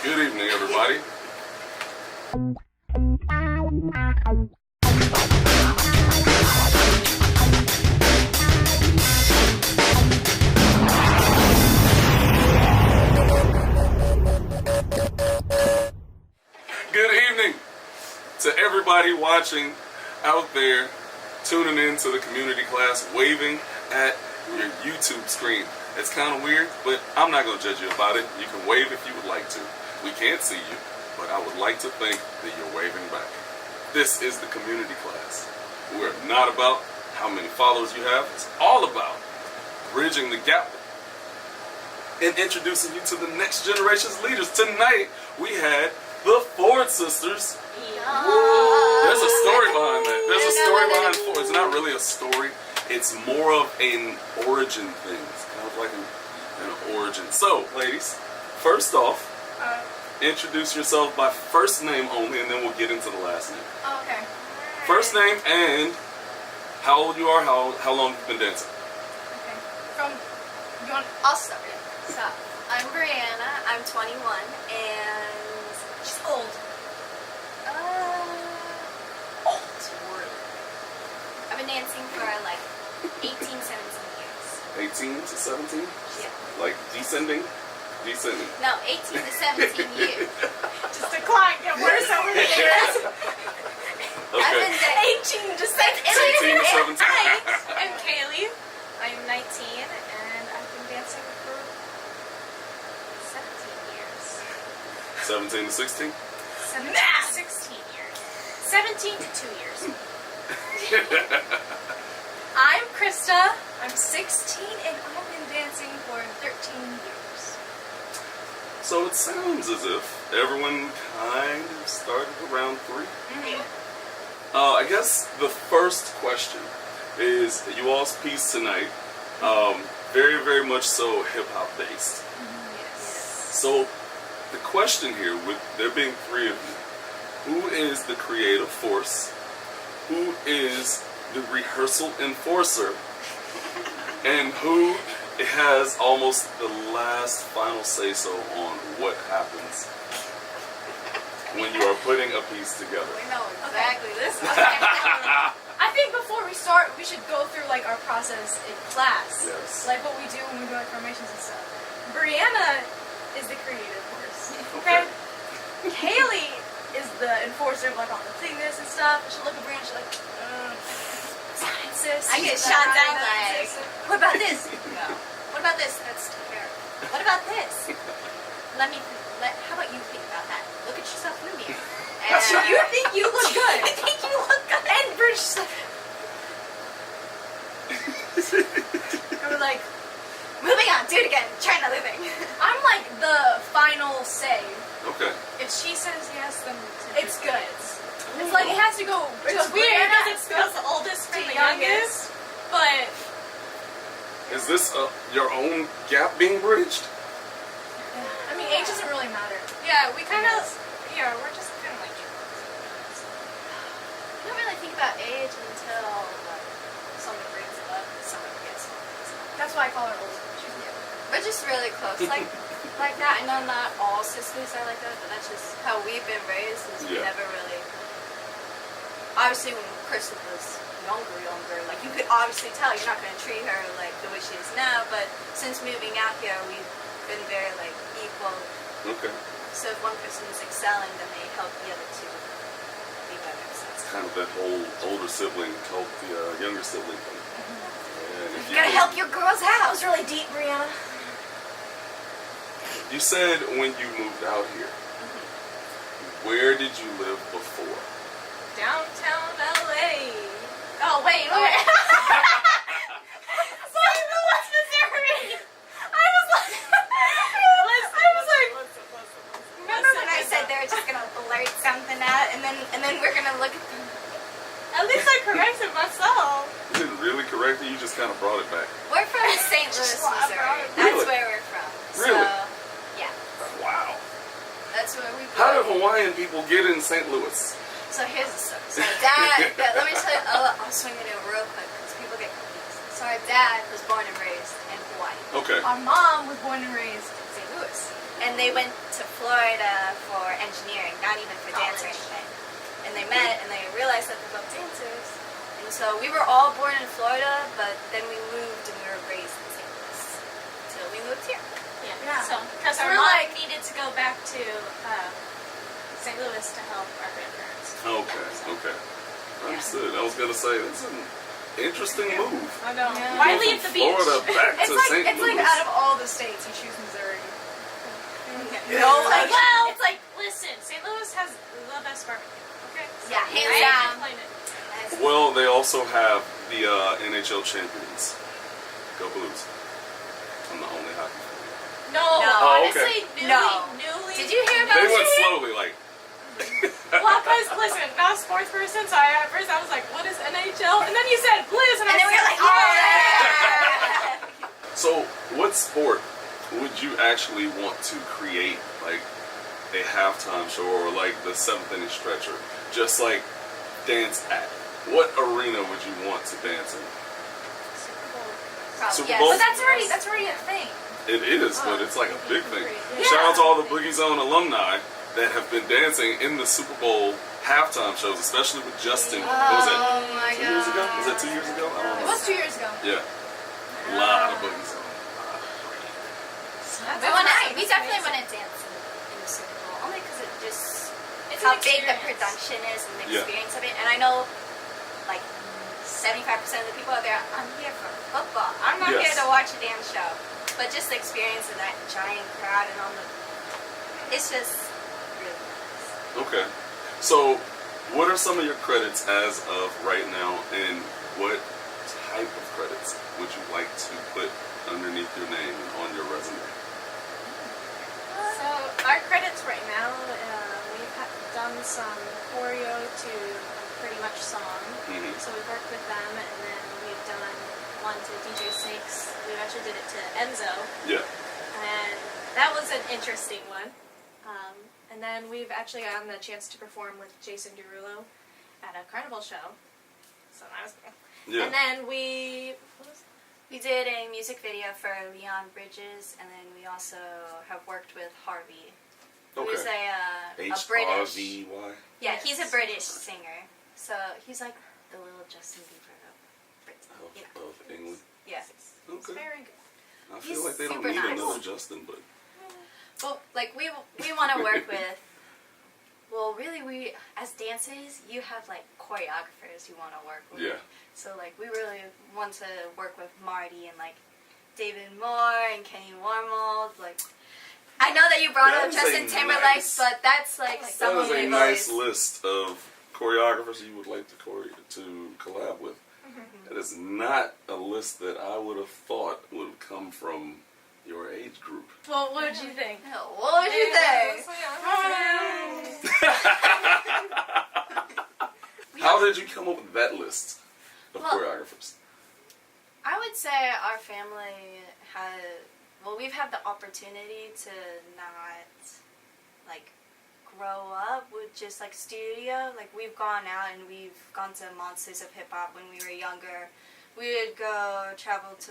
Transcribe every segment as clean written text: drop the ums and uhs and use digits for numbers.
Good evening, everybody. Good evening to everybody watching out there, tuning in to the community class, waving at your YouTube screen. It's kind of weird, but I'm not going to judge you about it. You can wave if you would like to. We can't see you, but I would like to think that you're waving back. This is the community class. We're not about how many followers you have. It's all about bridging the gap and introducing you to the next generation's leaders. Tonight, we had the Ford sisters. There's a story behind that. There's a story behind Ford. It's not really a story. It's more of an origin thing. It's kind of like an origin. So, ladies, first off, introduce yourself by first name only, and then we'll get into the last name. Oh, okay. First name and how old you are, how long you've been dancing. Okay. I'll start it. So, I'm Brianna, I'm 21, and She's old. I've been dancing for like 18, 17 years. 18 to 17? Yeah. Like descending? Descending. No, 18 to 17 years. Just decline, get worse over the years. I've Okay. been dancing 18 to 17. 18 to 17. I'm Kaylee. I'm 19, and I've been dancing for 17 years. 17 to 16? 16 years. 17 to 2 years. I'm Krista. I'm 16, and I've been dancing for 13 years. So it sounds as if everyone kind of started around 3. Mm-hmm. I guess the first question is you all's piece tonight, very, very much so hip-hop based. Yes. So the question here, with there being 3 of you, who is the creative force? Who is the rehearsal enforcer? And who has almost the last final say-so on what happens when you are putting a piece together? We know exactly this. I think before we start, we should go through like our process in class. Yes. Like what we do when we do our formations and stuff. Brianna is the creative force. Okay. Kaylee is the enforcer of like all the thingness and stuff. She'll look at Brianna and she'll like, sciences. I get shot down like, what about this? No. What about this? That's fair. What about this? How about you think about that? Look at yourself in the mirror. And You think you look good. I think you look good. And British. And we're like, moving on, do it again. Try another thing. I'm like the final say. Okay. If she says yes, then it's good. It's like it has to go. It's weird because it goes the oldest to the youngest, but Is this your own gap being bridged? I mean, age doesn't really matter. yeah, we're just kind of like You don't really think about age until like, someone brings it up, someone gets it. That's why I call her old. She's new. We're just really close, like that. I know not all sisters are like that, but that's just how we've been raised. Is we Yeah. never really. Obviously, when Krista was younger, like you could obviously tell you're not going to treat her like the way she is now. But since moving out here, we've been very like equal. Okay. So if one person is excelling, then they help the other two be better. So It's kind of that whole older sibling help the younger sibling thing. And if you gotta help your girls That out. was really deep, Brianna. You said when you moved out here, where did you live before? downtown LA. Oh wait. Sorry, West Missouri. I was like, Remember when I said they were just gonna blurt something out, and then we're gonna look at them. At least I corrected myself. You didn't really correct it, you just kind of brought it back. We're from St. Louis, Missouri. That's Really? where we're from. Really? So, yeah, Wow. that's where we. How do Hawaiian people get in St. Louis? So here's the story. So Dad, let me tell you. I'll swing it in real quick because people get confused. So our dad was born and raised in Hawaii. Okay. Our mom was born and raised in St. Louis. And they went to Florida for engineering, not even for dance or College. anything. And they met and they realized that they both dancers. And so we were all born in Florida, but then we moved and we were raised in St. Louis. So we moved here. Yeah. So, because So our we're mom like- needed to go back to St. Louis to help our grandparents. Okay. Understood. I was gonna say that's an interesting move. I know. Yeah. Why Go leave from the beach? Florida back It's to like St. it's like Louis. out of all the states, you choose Missouri. Yeah. No, Like, like, well, it's like, listen, St. Louis has the best barbecue. Okay. Yeah, hands I down. ain't complaining. Well, they also have the NHL champions. Go Blues. I'm the only hockey fan. No, No. Oh, honestly, okay. newly. Did you hear about They went it? slowly, like. Well, because listen, not a sports person, so at first I was like, what is NHL? And then you said Blues, and And I then we said, were like, yeah! So, what sport would you actually want to create, like a halftime show or like the 7th inning stretcher? Just like dance at. What arena would you want to dance in? Probably, Super yes. Bowl? But that's already a thing. It is, but it's like a big thing. Yeah. Shout out to all the Boogiezone alumni that have been dancing in the Super Bowl halftime shows, especially with Justin. What was that? Oh my 2 years ago? God. Was that 2 years ago? I don't It know. was 2 years ago. Yeah. A lot of Boogiezone. We definitely want to dance in the Super Bowl, only because it just It's how an big the experience. production is and the Yeah. experience of it. And I know, like, 75% of the people out there, I'm here for football. I'm not Yes. here to watch a dance show. But just the experience of that giant crowd and all the, it's just really nice. Okay. So, what are some of your credits as of right now, and what type of credits would you like to put underneath your name and on your resume? So our credits right now, we've done some choreo to pretty much song. Mhm. So we've worked with them, and then we've done one to DJ Snakes. We actually did it to Enzo, Yeah. and that was an interesting one. And then we've actually gotten the chance to perform with Jason Derulo at a carnival show. So that was cool. Yeah. And then we did a music video for Leon Bridges, and then we also have worked with Harvey, who's Okay. a British. HRVY. Yeah, Yes. he's a British singer. So he's like the little Justin Bieber of Britain. You know. Of England. Yeah. It's Okay. very good. I He's feel like they don't super need nice. another Justin, but Well, like we want to work with. Well, really, we as dancers, you have like choreographers you want to work with. yeah. So like we really want to work with Marty and like David Moore and Kenny Warmold. Like I know that you brought That up is Justin a Timberlake, nice- but that's like That someone is a we've nice always. list of choreographers you would like to collab with. That is not a list that I would have thought would have come from your age group. Well, what did you think? What would you think? How did you come up with that list of Well, choreographers? I would say our family had. Well, we've had the opportunity to not like grow up with just like studio. Like we've gone out and we've gone to Monsters of Hip Hop when we were younger. We would go travel to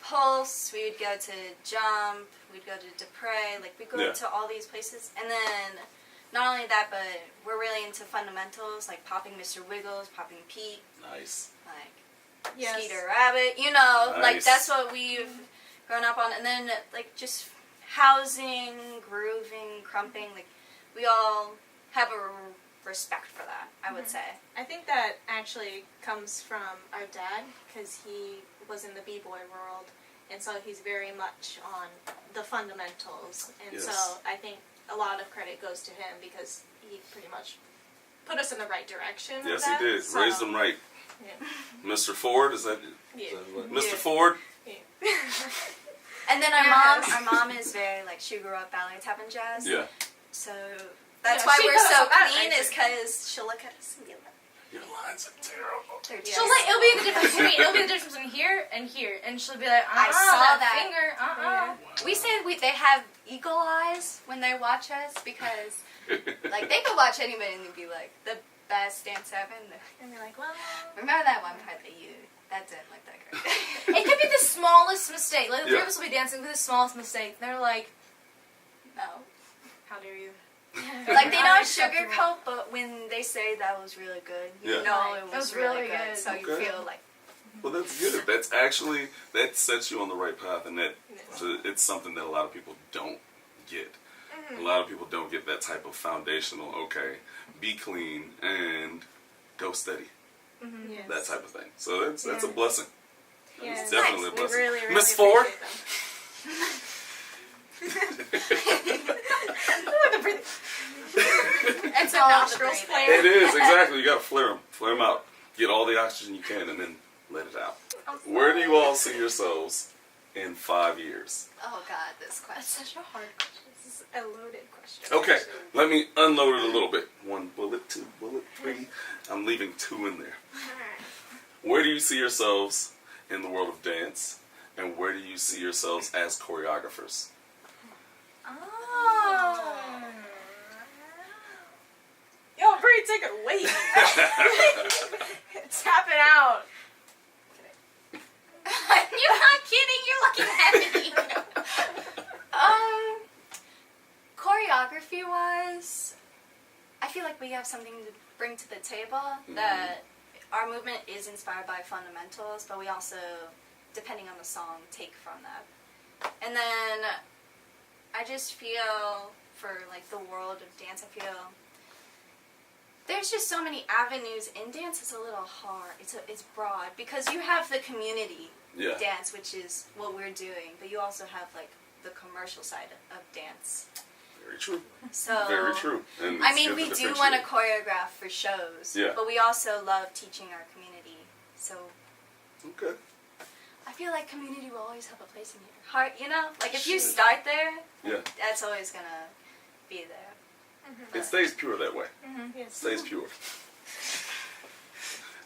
Pulse. We would go to Jump. We'd go to Dupre. Like we go Yeah. to all these places, and then not only that, but we're really into fundamentals like popping Mr. Wiggles, popping Pete, Nice. like Yes. Skeeter Rabbit. You know, like Nice. that's what we've grown up on. And then like just housing, grooving, crumping. Like we all have a respect for that, I would say. I think that actually comes from our dad, because he was in the b-boy world, and so he's very much on the fundamentals, and Yes. so I think a lot of credit goes to him, because he pretty much put us in the right direction. with Yes, that, he did. so- Raised them right. Yeah. Mr. Ford, is that Yeah. Mr. Yeah. Ford? And then Yes. our mom is very like she grew up ballet, tap, and jazz. Yeah. So that's Yeah, why she we're put us so on that clean, right is too. because she'll look at us and be like, Your lines are terrible. they're Yeah. She'll like, it'll be the difference between here and here, and she'll be like, I saw that. finger, Wow. We say they have eagle eyes when they watch us, because like they could watch anybody and they'd be like the best dance ever. And And you're like, well, remember that one part That didn't look that great. It could be the smallest mistake. Like the three Yeah. of us will be dancing with the smallest mistake. They're like, No. how dare you? Like, they don't Unacceptable. sugarcoat, but when they say that was really good, you Yeah. know it That was was really really good. good. So you Okay. feel like, Well, that's good. That's actually, that sets you on the right path, and that it's something that a lot of people don't get. A lot of people don't get that type of foundational, okay, be clean and go steady, Yes. that type of thing. So that's a Yeah. blessing. Yes. It's definitely a We blessing. really, really Miss Ford? It's a all nostrils the flare. It is, exactly. You got to flare them out. Get all the oxygen you can and then let it out. Where do you all see yourselves in 5 years? oh god, this That's question. such a hard question. This is a loaded question. Okay, actually. let me unload it a little bit. 1 bullet, 2 bullet, 3. I'm leaving 2 in there. Alright. Where do you see yourselves in the world of dance? And where do you see yourselves as choreographers? Oh. Yo, Bree, take it away. Tap it out. You're not kidding, you're looking at me. Choreography wise, I feel like we have something to bring to the table, that our movement is inspired by fundamentals, but we also, depending on the song, take from that. And then I just feel, for like the world of dance, I feel there's just so many avenues in dance. It's a little hard. It's broad because you have the community Yeah. dance, which is what we're doing, but you also have like the commercial side of dance. Very true. So Very true. And I it's mean, good we to do want to differentiate. choreograph for shows, Yeah. but we also love teaching our community. So Okay. I feel like community will always have a place in your heart. You know, like if you Sure. start there, Yeah. that's always gonna be there. It stays pure that way. Mm-hmm. Yes. Stays pure.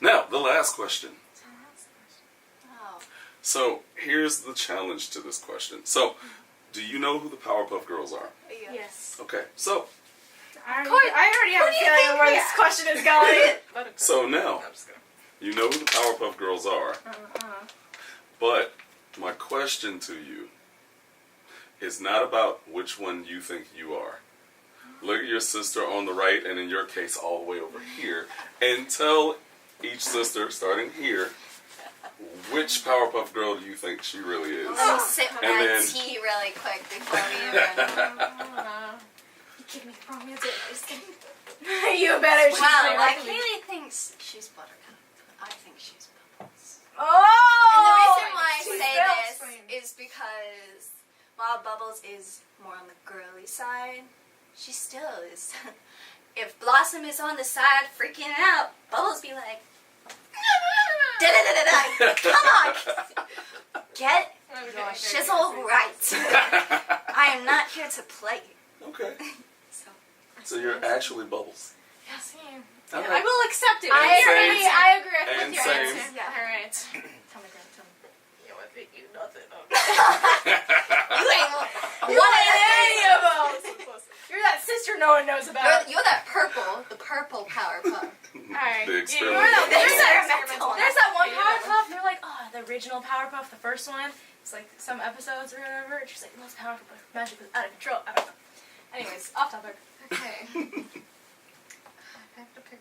Now, the last question. Oh. So, here's the challenge to this question. So, do you know who the Powerpuff Girls are? Yeah. Yes. Okay, so, I already have a Who do you feeling think where we this are? question is going. so now, I'm just gonna. you know who the Powerpuff Girls are, Uh-huh. but my question to you is not about which one you think you are. Look at your sister on the right, and in your case, all the way over here, and tell each sister, starting here, which Powerpuff Girl do you think she really is? Let me sip And my then- tea really quick before we even. You give me the wrong answer. Just kidding. You better. choose Wow, me like rightly. Haley thinks she's Buttercup. I think she's Bubbles. Oh! And the reason why I She's say belt this is because while Bubbles is more on the girly side, she still is. If Blossom is on the side freaking out, Bubbles be like, da-da-da-da-da, come on, get your shizzle right. I am not here to play. Okay, So, so you're actually Bubbles. Yes, I am. All I right. will accept it. And I same. agree And with your same. answer. Yeah. All right. Tell me, Grant. Tell me. You know, I think you nothing. you ain't What any of those? You're that sister no one knows about. You're that purple, the purple Powerpuff. Alright. The There's experimental. that one Yeah. Powerpuff. They're like, oh, the original Powerpuff, the first one. It's like some episodes or whatever. And she's like, most powerful, but magic was out of control. I don't know. Anyways, off topic. Okay. I have to pick.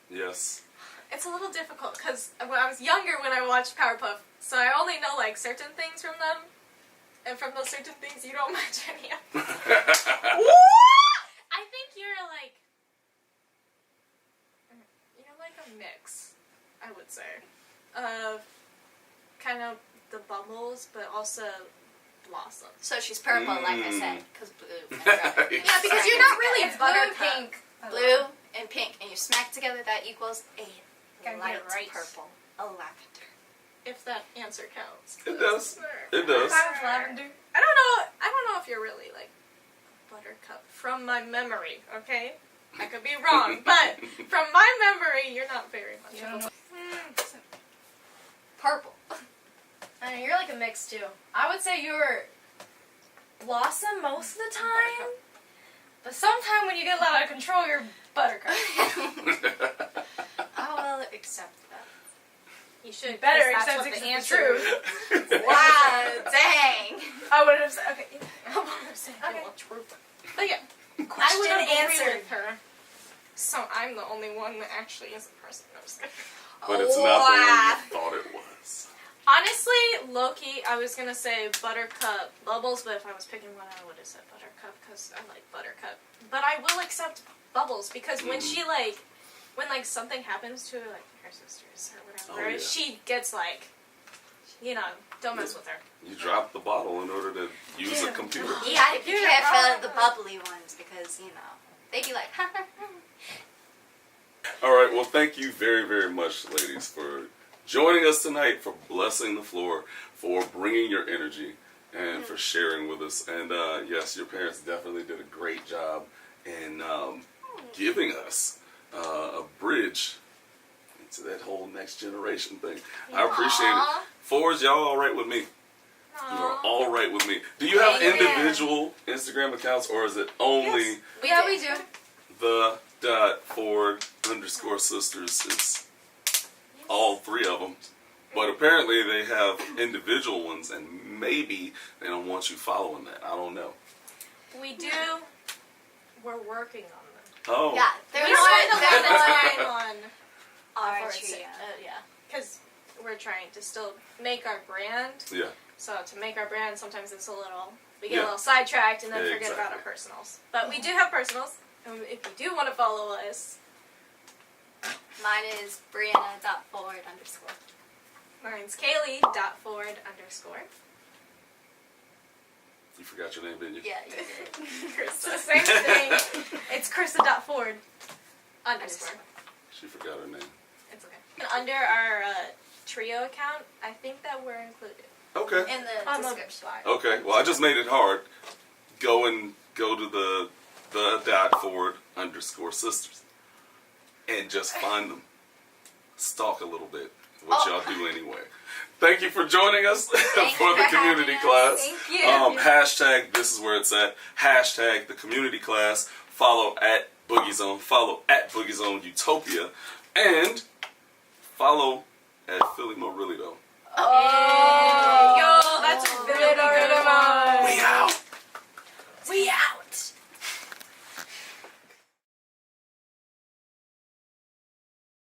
Yes. It's a little difficult because when I was younger, when I watched Powerpuff, so I only know like certain things from them, and from those certain things, you don't match any of them. I think you're like a mix, I would say, of kind of the Bubbles, but also Blossom. So she's purple, like I said, because blue. And red. Yeah, because you're not really It's blue and Buttercup. pink. Blue and pink, and you smack together, that equals a Gotta get light it right. purple, a lavender. If that answer counts. It does. It does. Kind of lavender. I don't know if you're really like Buttercup from my memory. Okay, I could be wrong, but from my memory, you're not very much. Of a Purple. I know, you're like a mix too. I would say you're Blossom most of the time, but sometime when you get out of control, you're Buttercup. I will accept that. You should. Better because accept that's what the it's the answer. Wow, dang. I would have said, okay. I would have said Okay. the truth. But yeah, I question would have answered answered. with her. So I'm the only one that actually is a person. No, I'm just kidding. But it's not the one you thought it was. Honestly, low-key, I was gonna say Buttercup Bubbles, but if I was picking one, I would have said Buttercup because I like Buttercup. But I will accept Bubbles because when she when something happens to like her sisters or whatever, Oh, yeah. she gets like, don't mess with her. You dropped the bottle in order to use a computer. You gotta be Computer careful of the problem. bubbly ones because, they be like, All right, well, thank you very, very much, ladies, for joining us tonight, for blessing the floor, for bringing your energy, and for sharing with us. And yes, your parents definitely did a great job in giving us a bridge into that whole next generation thing. I appreciate it. Forwards, y'all all right with me? You are all right with me. Do you have individual Instagram accounts, or is it only yeah, we do. the.forward_sisters? Is all three of them. But apparently they have individual ones, and maybe they don't want you following that. I don't know. We do. We're working on them. Oh. Yeah, they're We spend a lot of not time on our our trio. because we're trying to still make our brand. Yeah. So to make our brand, sometimes it's we get Yeah. a little sidetracked and then Yeah, forget about our exactly. personals. But we do have personals, and if you do want to follow us, Mine is Brianna.forward_. mine's Kaylee.forward_. You forgot your name, didn't you? Yeah, you did. It's the same thing. It's Krista.forward_. She forgot her name. It's okay. Under our trio account, I think that we're included. Okay. In the On the description. bio. Okay. Well, I just made it hard. Go to the.forward_sisters and just find them. Stalk a little bit, which y'all do anyway. Thank you for joining us for the community class. Thank you. Hashtag this is where it's at. Hashtag the community class. Follow at Boogiezone. Follow at Boogiezone Utopia. And follow at Philly Mo Really Though. Oh. Yo!